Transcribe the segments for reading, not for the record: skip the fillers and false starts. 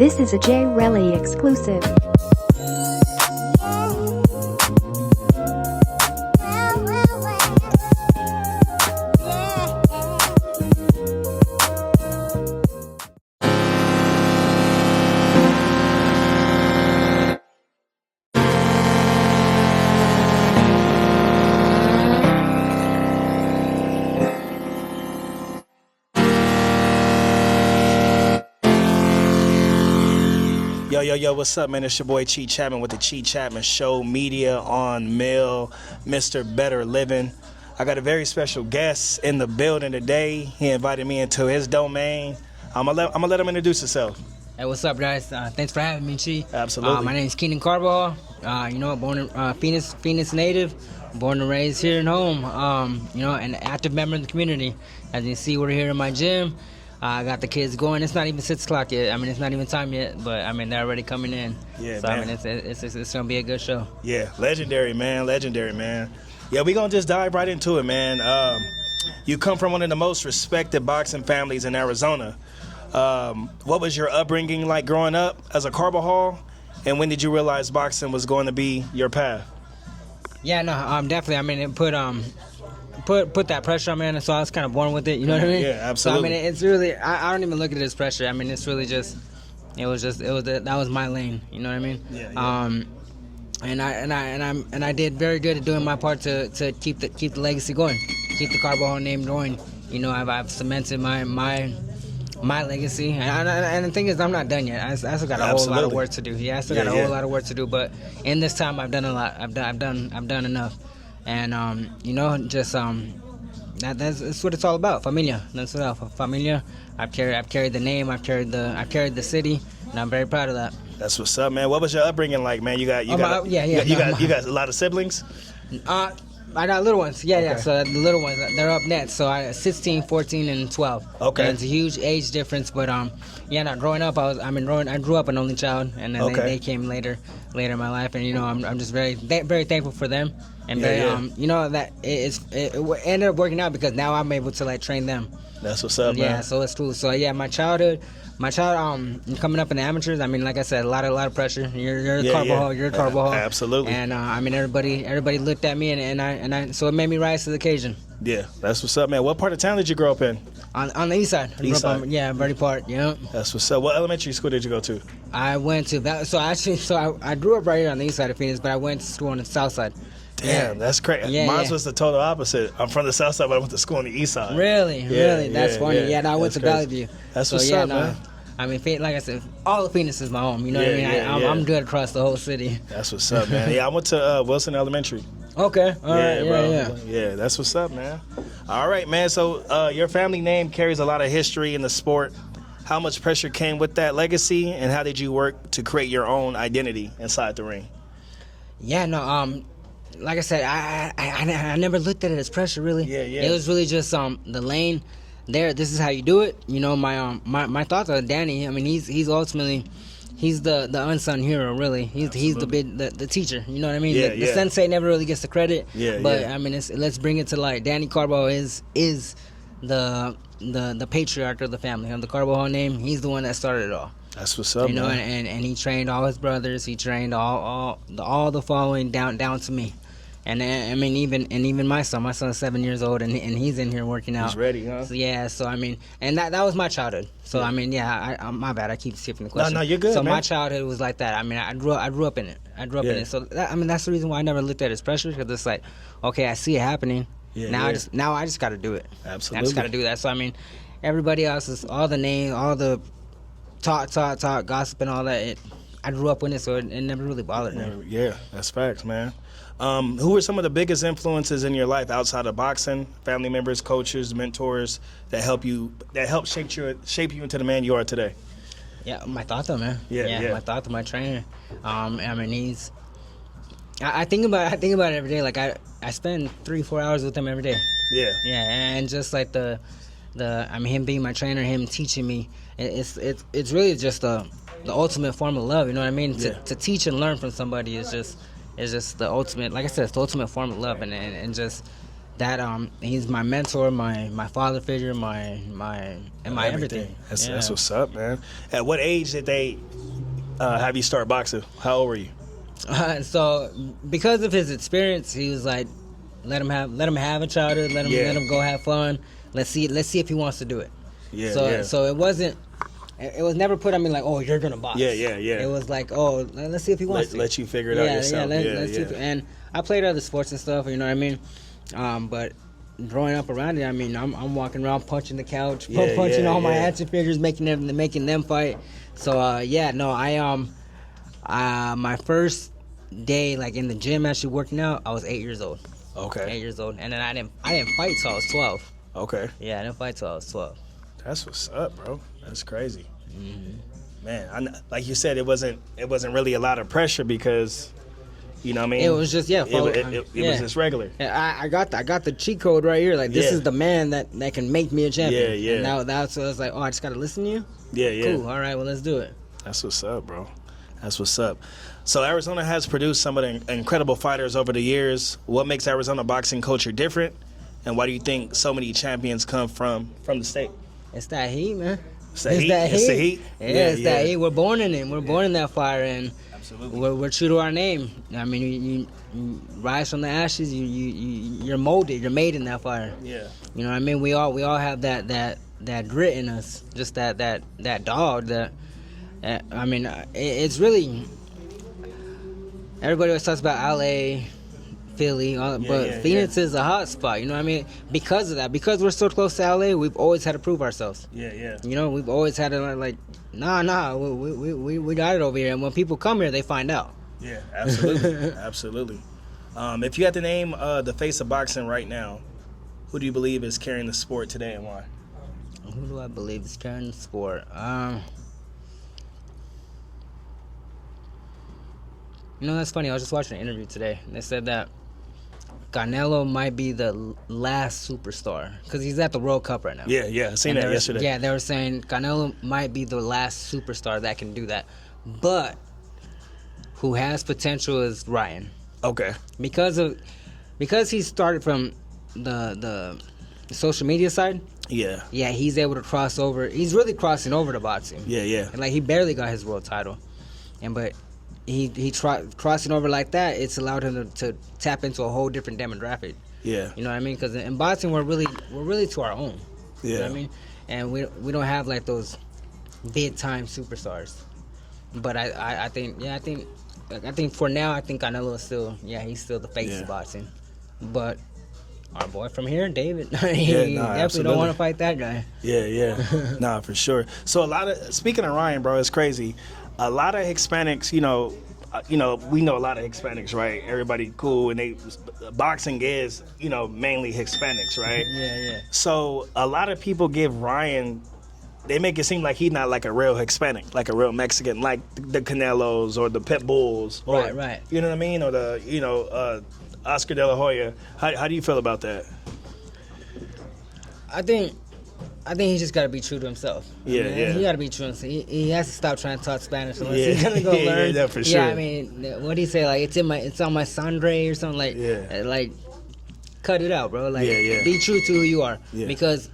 This is a J Relly exclusive. Yo, what's up, man? It's your boy Chee Chatman with the Chee Chatman Show Media on Mill, Mr. Better Living. I got a very special guest in the building today. He invited me into his domain. I'm gonna let him introduce himself. Hey, what's up, guys? Thanks for having me, Chee. Absolutely. My name is Keenan Carbajal. Born in Phoenix native, born and raised here at home. An active member in the community. As you can see, we're here in my gym. I got the kids going. It's not even 6 o'clock yet. It's not even time yet, but they're already coming in. Yeah, so man. It's gonna be a good show. Yeah, legendary, man. Yeah, we gonna just dive right into it, man. You come from one of the most respected boxing families in Arizona. What was your upbringing like growing up as a Carbajal, and when did you realize boxing was going to be your path? Yeah, no, definitely. It put that pressure on me, and so I was kind of born with it. You know what I mean? Yeah, absolutely. So it's really, I don't even look at it as pressure. It's really just, that was my lane. You know what I mean? Yeah. And I did very good at doing my part to keep the legacy going, keep the Carbajal name going. I've cemented my legacy, and the thing is, I'm not done yet. I still got a whole lot of work to do. Yeah, I still got a whole lot of work to do. But in this time, I've done a lot. I've done enough. And that's what it's all about. Familia. That's what it's all. Familia. I've carried the name. I've carried the city, and I'm very proud of that. That's what's up, man. What was your upbringing like, man? You got a lot of siblings? I got little ones. Yeah. So the little ones, they're up next. So I 16, 14, and 12. Okay. And it's a huge age difference, but growing up, I grew up an only child, and then they came later in my life, and I'm just very very thankful for them, and that it ended up working out because now I'm able to train them. That's what's up, man. Yeah, so it's cool. So yeah, my child coming up in the amateurs. Like I said, a lot of pressure. You're a Carbajal. You're a Carbajal. Absolutely. And everybody looked at me, and I so it made me rise to the occasion. Yeah, that's what's up, man. What part of town did you grow up in? On the east side. East side. Birdie Park. Yeah. That's what's up. What elementary school did you go to? I went to I grew up right here on the east side of Phoenix, but I went to school on the south side. Damn, that's crazy. Yeah, Mine was the total opposite. I'm from the south side, but I went to school on the east side. Really? That's funny. Yeah, I went to Valley View. That's what's up, man. Like I said, all of Phoenix is my home. You know what I mean? I'm good across the whole city. That's what's up, man. Yeah, I went to Wilson Elementary. Okay. All right. Bro. Yeah, that's what's up, man. All right, man. So your family name carries a lot of history in the sport. How much pressure came with that legacy, and how did you work to create your own identity inside the ring? Yeah, no. Like I said, I never looked at it as pressure, really. Yeah. It was really just the lane. There, this is how you do it. My thoughts are Danny. He's ultimately, he's the unsung hero, really. He's the teacher. You know what I mean? The sensei never really gets the credit. But let's bring it to light. Danny Carbajal is the patriarch of the family. The Carbajal name. He's the one that started it all. That's what's up, man. And he trained all his brothers. He trained all the following down to me. And even my son. My son's 7 years old, and he's in here working out. He's ready, huh? So, yeah. So and that was my childhood. So my bad. I keep skipping the question. No, you're good. So man. My childhood was like that. I grew up in it. In it. So that's the reason why I never looked at it as pressure, because it's like, okay, I see it happening. I just got to do it. Absolutely. I just got to do that. So everybody else is all the names, all the talk, gossip, and all that. I grew up with it, so it never really bothered me. Yeah, that's facts, man. Who were some of the biggest influences in your life outside of boxing? Family members, coaches, mentors that helped shape you into the man you are today? Yeah, my Tata, man. Yeah. My Tata, my trainer. He's. I think about it every day. Like I spend 3-4 hours with him every day. Yeah. Yeah, and just like him being my trainer, him teaching me. It's really just the ultimate form of love. You know what I mean? To teach and learn from somebody is just the ultimate. Like I said, it's the ultimate form of love, and just he's my mentor, my father figure, my everything. That's what's up, man. At what age did they have you start boxing? How old were you? So because of his experience, he was like, let him have a childhood, let him go have fun. Let's see if he wants to do it. So it wasn't. It was never put on me like, oh, you're gonna box. Yeah. It was like, oh, let's see if he wants to. Let you figure it out yourself. Let's see. And I played other sports and stuff. You know what I mean? But growing up around it, I mean, I'm walking around punching the couch, punching all my action figures, making them fight. So my first day like in the gym actually working out, I was 8 years old. Okay. 8 years old, and then I didn't fight till I was 12. Okay. Yeah, I didn't fight till I was 12. That's what's up, bro. That's crazy. Mm-hmm. Man, like you said, it wasn't really a lot of pressure because, you know what I mean? It was just it was just regular. I got the cheat code right here. Like this is the man that can make me a champion. Yeah. And now that's so I was like, oh, I just gotta listen to you. Yeah. Cool. All right, well, let's do it. That's what's up, bro. That's what's up. So Arizona has produced some of the incredible fighters over the years. What makes Arizona boxing culture different, and why do you think so many champions come from the state? It's that heat, man. It's the heat. Yeah, it's that heat. We're born in it. We're born in that fire, and we're true to our name. I mean, you rise from the ashes. You're molded. You're made in that fire. Yeah. You know what I mean? We all have that grit in us. Just that dog. That I mean, it's really. Everybody always talks about LA, Philly, but Phoenix is a hot spot. You know what I mean? Because of that, because we're so close to LA, we've always had to prove ourselves. Yeah. You know, we've always had to like, nah, we got it over here. And when people come here, they find out. Yeah, absolutely, absolutely. If you had to name the face of boxing right now, who do you believe is carrying the sport today and why? Who do I believe is carrying the sport? You know, that's funny. I was just watching an interview today. And they said that Canelo might be the last superstar because he's at the World Cup right now. Yeah. I seen that yesterday. Yeah, they were saying Canelo might be the last superstar that can do that. But who has potential is Ryan. Okay. Because he started from the social media side. Yeah. Yeah, he's able to cross over. He's really crossing over to boxing. Yeah. And like he barely got his world title, but he tried crossing over like that. It's allowed him to tap into a whole different demographic. Yeah. You know what I mean? Because in boxing we're really to our own. Yeah. You know what I mean? And we don't have like those big time superstars. But I think for now I think Canelo is still he's still the face of boxing. But our boy from here, David, he definitely don't want to fight that guy. Yeah. Nah, for sure. So speaking of Ryan, bro, it's crazy. A lot of Hispanics, we know a lot of Hispanics, right? Everybody cool, and boxing is, mainly Hispanics, right? Yeah. So a lot of people give Ryan, they make it seem like he's not like a real Hispanic, like a real Mexican, like the Canelos or the Pit Bulls, or, right. You know what I mean, or the Oscar De La Hoya. How do you feel about that? I think he just got to be true to himself. Yeah. He got to be true to himself. He has to stop trying to talk Spanish unless he's gonna go learn. Yeah, for sure. Yeah, I mean, what do you say? Like it's on my sangre or something like. Yeah. Like, cut it out, bro. Like, Yeah. be true to who you are. Yeah. Because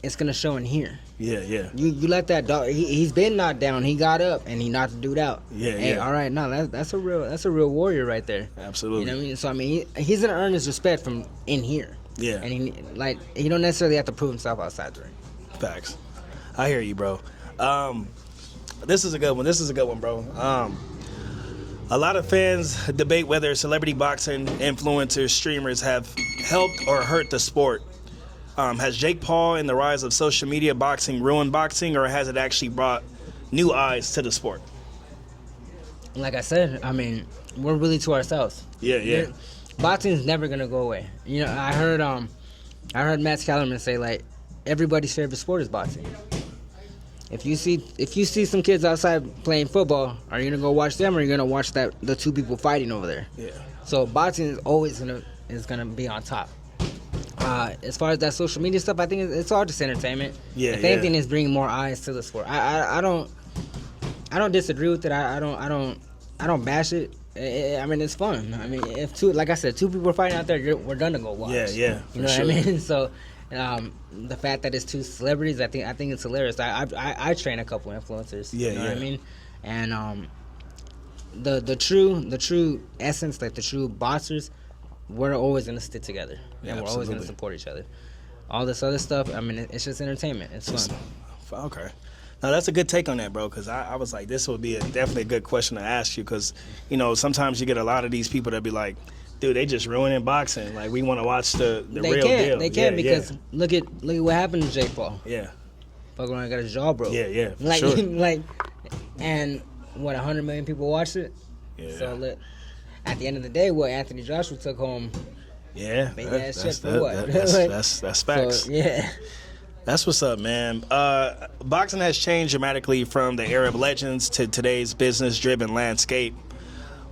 it's gonna show in here. Yeah. You let that dog. He's been knocked down. He got up and he knocked the dude out. Yeah. All right, no, that's a real warrior right there. Absolutely. You know what I mean? So I mean, he's gonna earn his respect from in here. Yeah. And he don't necessarily have to prove himself outside the ring. Facts. I hear you, bro. This is a good one, bro. A lot of fans debate whether celebrity boxing influencers, streamers have helped or hurt the sport. Has Jake Paul and the rise of social media boxing ruined boxing, or has it actually brought new eyes to the sport? Like I said, I mean, we're really to ourselves. Yeah. Boxing is never gonna go away. You know, I heard Matt Kellerman say like everybody's favorite sport is boxing. If you see some kids outside playing football, are you gonna go watch them, or are you gonna watch the two people fighting over there? Yeah. So boxing is always gonna be on top. As far as that social media stuff, I think it's all just entertainment. Yeah. If anything, it's bringing more eyes to the sport. I don't disagree with it. I don't bash it. I mean, it's fun. I mean, if two, like I said, two people are fighting out there, we're done to go watch. Yeah, You know what I mean? So, the fact that it's two celebrities, I think it's hilarious. I train a couple influencers. Yeah, you know what I mean? And the true essence, like the true boxers, we're always gonna stick together, Yeah, and we're always gonna absolutely. support each other. All this other stuff, I mean, it's just entertainment. It's fun. Okay. Now, that's a good take on that, bro, because I was like, this would be definitely a good question to ask you because, you know, sometimes you get a lot of these people that be like, dude, they just ruining boxing. Like, we want to watch the real deal. They can't because look at what happened to Jake Paul. Yeah. Fuck around, got his jaw broke. Yeah, for like, sure. like, and what 100 million people watched it. Yeah. So at the end of the day, what Anthony Joshua took home. Yeah, Big ass shit for what? That's facts. So, yeah. That's what's up, man. Boxing has changed dramatically from the era of legends to today's business-driven landscape.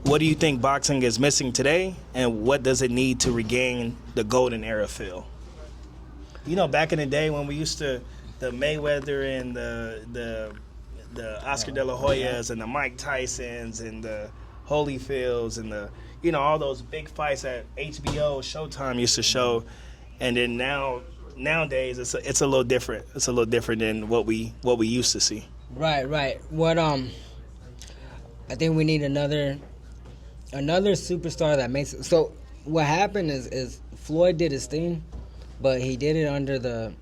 What do you think boxing is missing today, and what does it need to regain the golden era feel? You know, back in the day when we used to, the Mayweather and the Oscar De La Hoyas and the Mike Tysons and the Holyfields and the, you know, all those big fights that HBO, Showtime used to show, and then nowadays it's a little different. It's a little different than what we used to see. Right. What I think we need another superstar that makes it. So what happened is Floyd did his thing, but he did it under the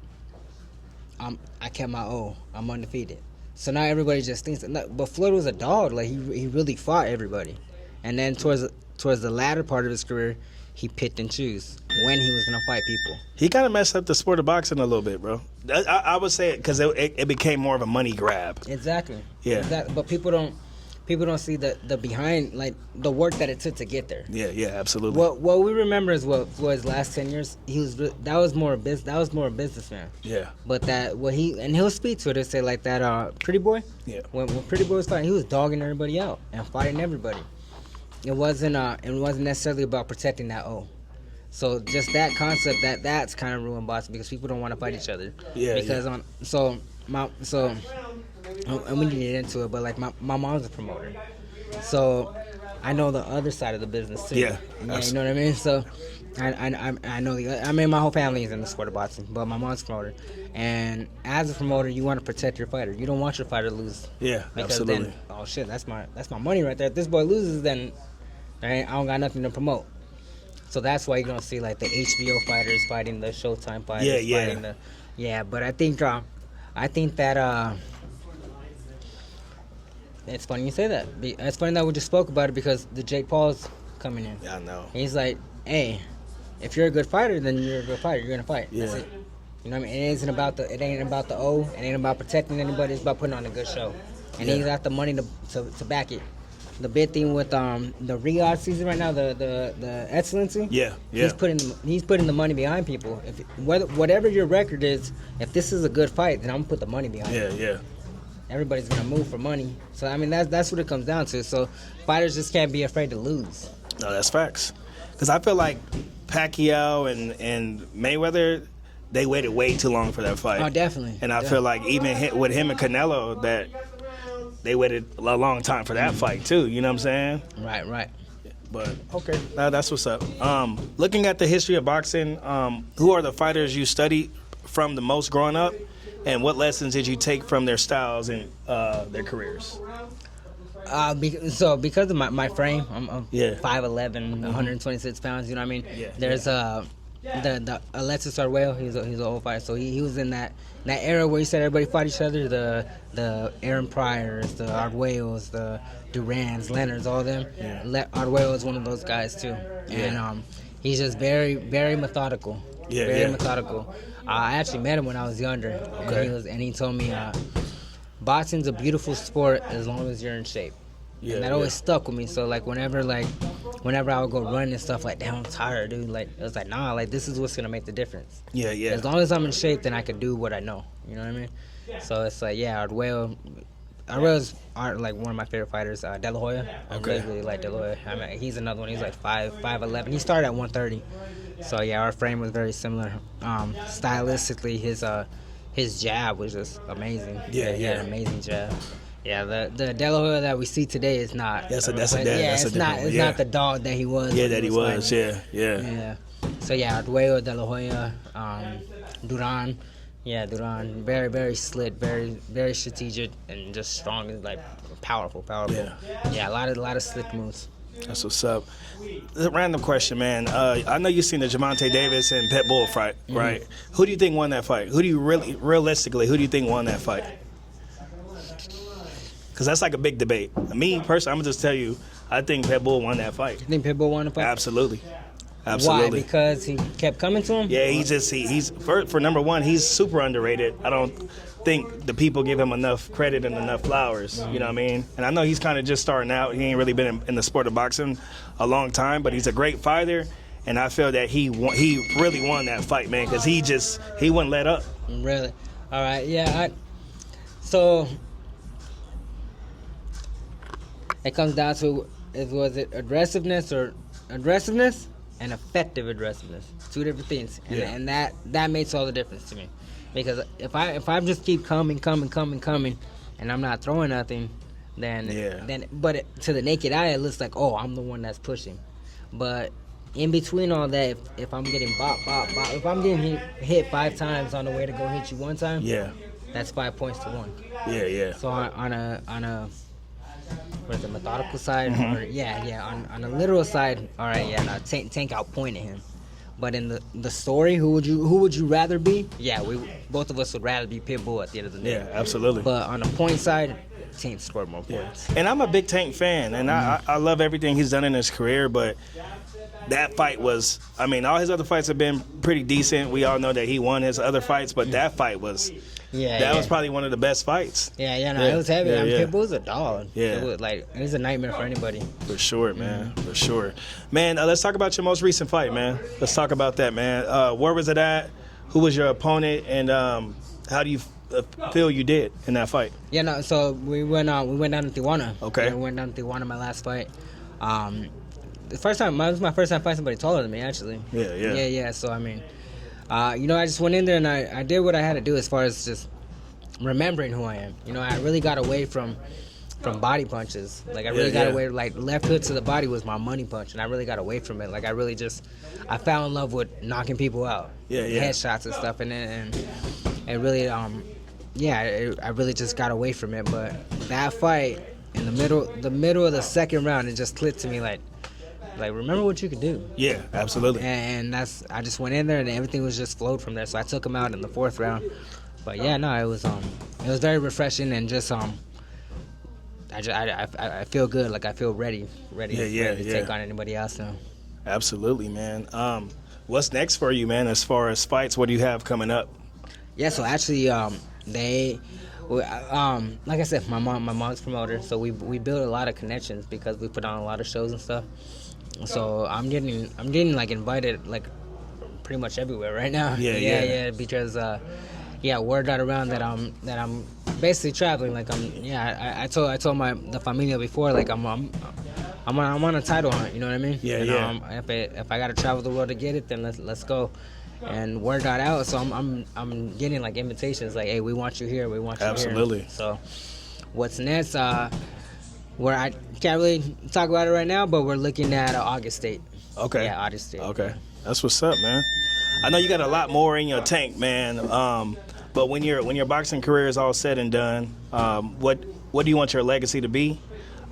I kept my O. I'm undefeated. So now everybody just thinks. But Floyd was a dog. Like he really fought everybody, and then towards the latter part of his career, he picked and chose when he was gonna fight people. He kind of messed up the sport of boxing a little bit, bro. I would say it because it became more of a money grab. Exactly. Yeah. Exactly. But people don't see the behind, like the work that it took to get there. Yeah, absolutely. What we remember is what Floyd's last 10 years. That was more a businessman. Yeah. But he'll speak to it and say like that. Pretty Boy. Yeah. When Pretty Boy was fighting, he was dogging everybody out and fighting everybody. It wasn't necessarily about protecting that O. So just that concept that's kind of ruined boxing because people don't want to fight each other. Yeah. Because and we can get into it, but like my mom's a promoter, so I know the other side of the business too. Yeah, you know what I mean. So I know my whole family is in the sport of boxing, but my mom's a promoter, and as a promoter, you want to protect your fighter. You don't want your fighter to lose. Yeah, because absolutely. Then, oh shit, that's my money right there. If this boy loses, then I don't got nothing to promote. So that's why you're gonna see like the HBO fighters fighting the Showtime fighters. Yeah. But I think that. It's funny you say that. It's funny that we just spoke about it because the Jake Paul's coming in. Yeah, I know. He's like, hey, if you're a good fighter, then you're a good fighter. You're gonna fight. Yeah. That's it. You know what I mean? It ain't about the O. It ain't about protecting anybody. It's about putting on a good show. And he's got the money to back it. The big thing with the Riyadh season right now, the excellency. Yeah. He's putting the money behind people. Whatever your record is, if this is a good fight, then I'm gonna put the money behind it. Yeah. Everybody's gonna move for money. So I mean that's what it comes down to. So fighters just can't be afraid to lose. No, that's facts. Because I feel like Pacquiao and Mayweather, they waited way too long for that fight. Oh, definitely. And I feel like even with him and Canelo, that they waited a long time for that fight too. You know what I'm saying? Right. But okay, that's what's up. Looking at the history of boxing, who are the fighters you studied from the most growing up? And what lessons did you take from their styles and their careers? Because of my frame, I'm 5'11", 126 pounds. You know what I mean? Yeah. There's the Alexis Arguello. He's an old fighter, so he was in that era where you said everybody fought each other. The Aaron Pryors, the Arguellos, the Durans, Leonards, all of them. Yeah. Arguello is one of those guys too, and he's just very, very methodical. Very methodical. I actually met him when I was younger, and he told me, boxing's a beautiful sport as long as you're in shape. And that always stuck with me. So like whenever I would go run and stuff, like, damn, I'm tired, dude. Like it was like, nah, like this is what's gonna make the difference. Yeah. As long as I'm in shape, then I can do what I know. You know what I mean? So it's like, Arguello's like one of my favorite fighters. De La Hoya. I really like De La Hoya. I mean, he's another one. He's like 5'11". He started at 130. So yeah, our frame was very similar. Stylistically, his jab was just amazing. Yeah. He had an amazing jab. Yeah, the De La Hoya that we see today is not. That's a it's different not. one, It's yeah. not the dog that he was. Yeah, when that he was. fighting. Yeah. Yeah. So yeah, Arguello, De La Hoya, Duran. Yeah, Duran. Very, very slick, very, very strategic, and just strong and like powerful. Yeah, a lot of slick moves. That's what's up. A random question, man. I know you've seen the Javante Davis and Pitbull fight, right? Who do you think won that fight? Who do you realistically, who do you think won that fight? Because that's like a big debate. Me, personally, I'm going to just tell you, I think Pitbull won that fight. You think Pitbull won the fight? Absolutely. Why? Because he kept coming to him? Yeah, he's for number one, he's super underrated. I don't think the people give him enough credit and enough flowers. You know what I mean? And I know he's kind of just starting out. He ain't really been in the sport of boxing a long time, but he's a great fighter. And I feel that he really won that fight, man, because he wouldn't let up. Really? All right. Yeah. So it comes down to was it aggressiveness and effective aggressiveness? Two different things, and that makes all the difference to me. Because if I just keep coming, and I'm not throwing nothing, then to the naked eye it looks like, oh, I'm the one that's pushing. But in between all that, if I'm getting bop, if I'm getting hit 5 times on the way to go hit you one time, that's 5 points to 1. Yeah. So on a what is it, methodical side? Or, on a literal side, all right, Tank outpointed him. But in the story, who would you rather be? Yeah, both of us would rather be Pitbull at the end of the day. Yeah, absolutely. But on the point side, Tank scored more points. And I'm a big Tank fan, and I love everything he's done in his career, but that fight was, I mean, all his other fights have been pretty decent. We all know that he won his other fights, but that fight was, was probably one of the best fights. It was heavy. Pitbull's a dog. Yeah. It's a nightmare for anybody. For sure, man. For sure. Man, let's talk about your most recent fight, man. Let's talk about that, man. Where was it at? Who was your opponent? And how do you feel you did in that fight? So we went down to Tijuana. Okay. We went down to Tijuana my last fight. The first time, it was my first time fighting somebody taller than me, actually. Yeah. So, I mean, I just went in there and I did what I had to do as far as just remembering who I am. I really got away from body punches. Like, I really got away, like, left hook to the body was my money punch, and I really got away from it. Like, I fell in love with knocking people out. Headshots and stuff, and really, I really just got away from it. But that fight, in the middle of the second round, it just clicked to me like, remember what you could do. Yeah, absolutely. And I just went in there and everything was just flowed from there. So I took him out in the 4th round. But it was very refreshing and just I feel good. Like I feel ready to take on anybody else now. Absolutely, man. What's next for you, man? As far as fights, what do you have coming up? Yeah, so actually, like I said, my mom's promoter, so we build a lot of connections because we put on a lot of shows and stuff. So I'm getting like invited like pretty much everywhere right now. Yeah. Because word got around that I'm basically traveling. Like I told the familia before, like I'm on a title hunt. You know what I mean? If I gotta travel the world to get it, then let's go. And word got out, so I'm getting like invitations, like, hey, we want you here, we want you Absolutely. Here. So what's next? Where I can't really talk about it right now, but we're looking at August date. Okay. Yeah, August date. Okay, that's what's up, man. I know you got a lot more in your tank, man. But when your boxing career is all said and done, what do you want your legacy to be?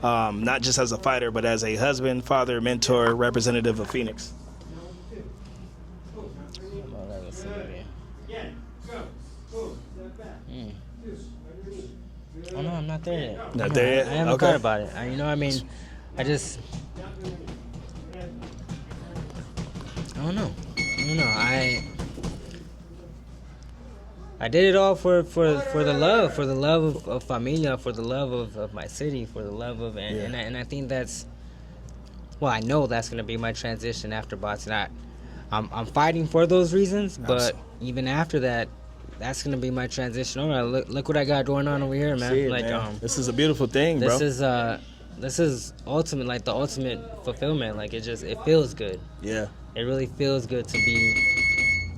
Not just as a fighter, but as a husband, father, mentor, representative of Phoenix. Oh no, I'm not there yet. Not there yet? I haven't thought about it. I don't know. I did it all for the love of familia, for the love of my city, for the love of and I think that's, well, I know that's gonna be my transition after boxing. I'm fighting for those reasons, but even after that, that's gonna be my transition. All right, look what I got going on over here, man. See it, like, man. This is a beautiful thing, bro. This is ultimate, like the ultimate fulfillment. Like it feels good. Yeah. It really feels good to be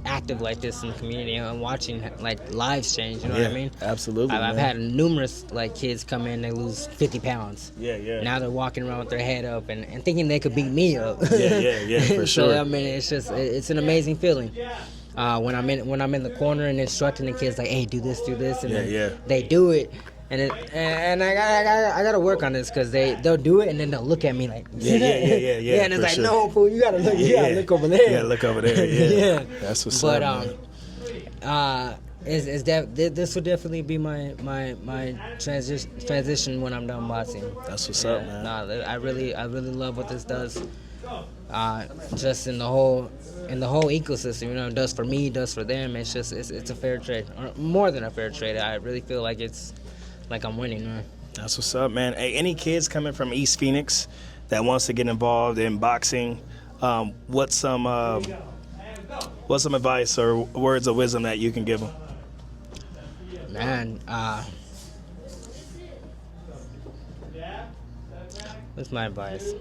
active like this in the community and watching like lives change. You know what I mean? Absolutely. I've had numerous like kids come in, they lose 50 pounds. Yeah. Now they're walking around with their head up and thinking they could beat me up. Yeah, for sure. So I mean, it's an amazing feeling. When I'm in the corner and instructing the kids like, hey, do this, and then they do it. And I gotta work on this because they'll do it and then they'll look at me like yeah. And it's like, no, fool, you gotta look over there. You gotta look over there. Yeah. That's what's up. But this will definitely be my transition when I'm done boxing. That's what's up, man. No, I really love what this does. Just in the whole ecosystem, you know, it does for me, it does for them. It's just it's a fair trade, or more than a fair trade. I really feel like it's like I'm winning, man. That's what's up, man. Hey, any kids coming from East Phoenix that wants to get involved in boxing, what's some advice or words of wisdom that you can give them? Man, what's my advice?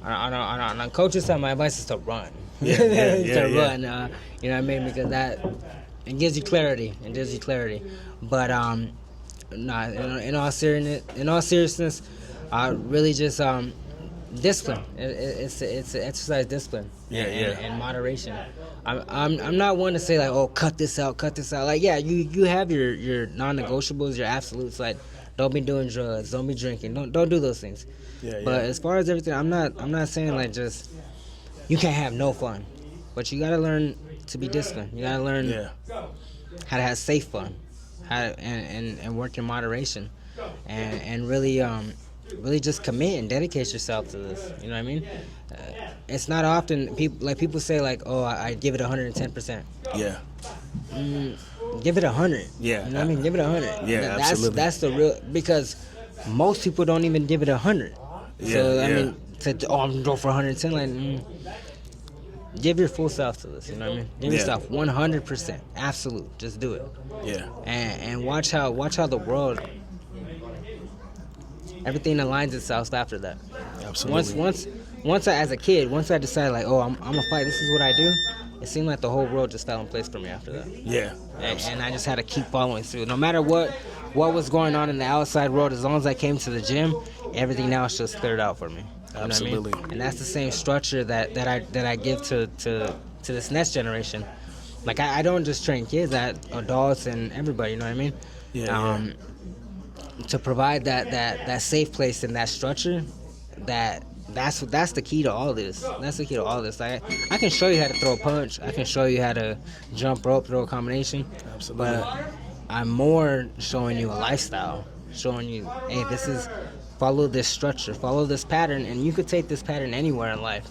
On coach's side, my advice is to run. Run. You know what I mean? Because that it gives you clarity. But in all seriousness, really just discipline. It's exercise discipline. And moderation. I'm not one to say like, oh, cut this out. Like, yeah, you have your non-negotiables, your absolutes. Like, don't be doing drugs, don't be drinking, don't do those things. But as far as everything, I'm not saying like just you can't have no fun, but you gotta learn to be disciplined. You gotta learn how to have safe fun, and work in moderation, and really just commit and dedicate yourself to this. You know what I mean? It's not often people say like, oh, I give it 110%. Yeah. Give it 100. Yeah. You know what I mean? Give it 100. Yeah, absolutely. That's the real, because most people don't even give it 100. So I mean, I'm gonna go for 110. Like, give your full self to this. You know what I mean? Give yourself 100%, absolute. Just do it. Yeah. And watch how the world, everything aligns itself after that. Absolutely. Once as a kid, once I decided like, oh, I'm gonna fight. This is what I do. It seemed like the whole world just fell in place for me after that. Yeah. And I just had to keep following through. No matter what was going on in the outside world, as long as I came to the gym, everything else just cleared out for me. You Absolutely. know what I mean? And that's the same structure that I give to this next generation. Like, I don't just train kids, adults and everybody. You know what I mean? Yeah. To provide that safe place and that structure, that's the key to all this. That's the key to all this. Like, I can show you how to throw a punch. I can show you how to jump rope, throw a combination. Absolutely. But I'm more showing you a lifestyle. Showing you, hey, follow this structure, follow this pattern, and you could take this pattern anywhere in life.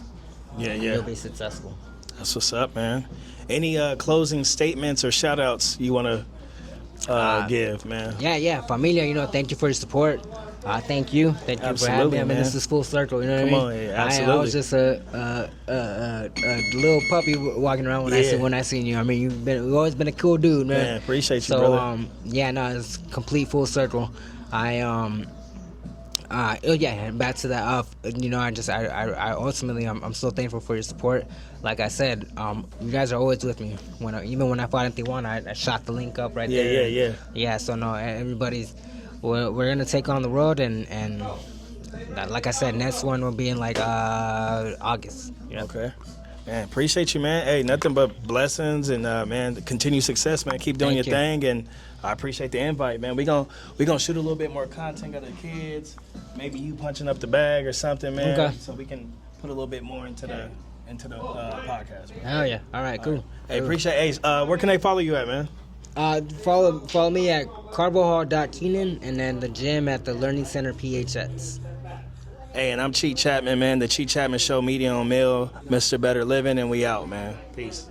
Yeah. You'll be successful. That's what's up, man. Any closing statements or shout-outs you want to give, man? Yeah. Familia, thank you for your support. Thank you for having me. I mean, this is full circle. You know what I mean? Come on, absolutely. I was just a little puppy walking around when I seen you. I mean, you've always been a cool dude, man. Man, appreciate you, brother. It's complete full circle. Back to that. I ultimately, I'm so thankful for your support. Like I said, you guys are always with me. Even when I fought in Tijuana, I shot the link up right there. Yeah. So no, everybody's. We're gonna take on the world, and like I said, next one will be in like August. Okay. Man, appreciate you, man. Hey, nothing but blessings and man, continued success, man. Keep doing your thing, and I appreciate the invite, man. We gonna shoot a little bit more content of the kids. Maybe you punching up the bag or something, man. Okay. So we can put a little bit more into the podcast, man. Hell yeah! All right, cool. Hey, appreciate. Hey, where can they follow you at, man? Follow me at Carbajal.Keenan, and then the gym at the Learning Center PHX. Hey, and I'm Chee Chatman, man. The Chee Chatman Show, Media on Mill, Mr. Better Living, and we out, man. Peace.